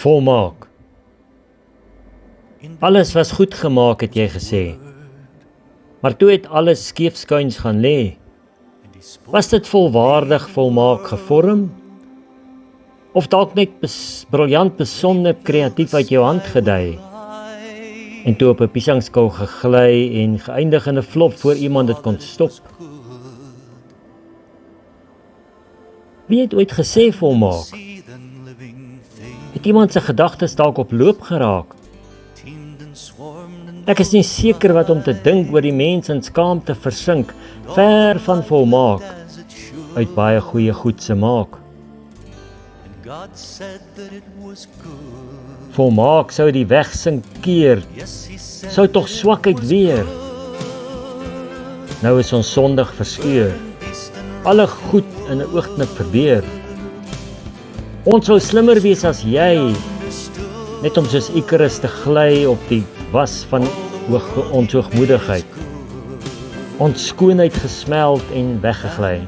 volmaak. Alles was goed gemaak, het jy gesê. Maar toe het alles skeefskuins gaan lê. Was dit volwaardig volmaak gevorm? Of dalk net briljant besonder kreatief uit jou hand gedui? En toe op 'n piesangskil gegly en geëindig in 'n flop voor iemand dit kon stop. Wie het ooit gesê volmaak? Het iemand se gedagtes dalk op loop geraak? Ek is nie seker wat om te dink oor die mens in skaamte versink, ver van volmaak, uit baie goeie goed se maak. Volmaak sou die weg sinkeer, sou tog swakheid weer. Nou is ons sondig verskeur, alle goed in 'n oogknip verbeur. Ons sou slimmer wees as jy, net om soos Ikarus te gly op die was van ons hoogmoedigheid. Ons skoonheid gesmeld en weggegly.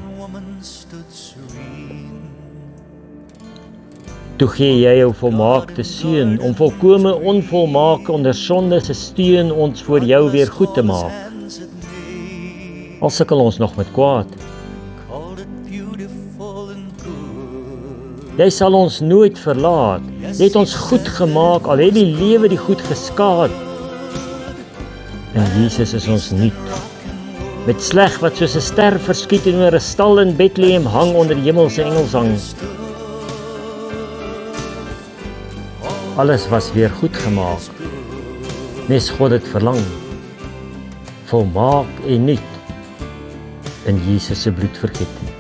Toe gee jy jou volmaakte seun, om volkome onvolmaak onder sonde se steun ons voor jou weer goed te maak. Al sukkel ons nog met kwaad. Jy sal ons nooit verlaat, jy het ons goed gemaak, al het die lewe die goed geskaad. En Jesus is ons nuut, met sleg wat soos 'n ster verskiet en oor 'n stal in Bethlehem hang onder hemelse engelsang. Alles was weer goed gemaak, nes God het verlang, volmaak en nuut, in Jesus se bloed vergiet.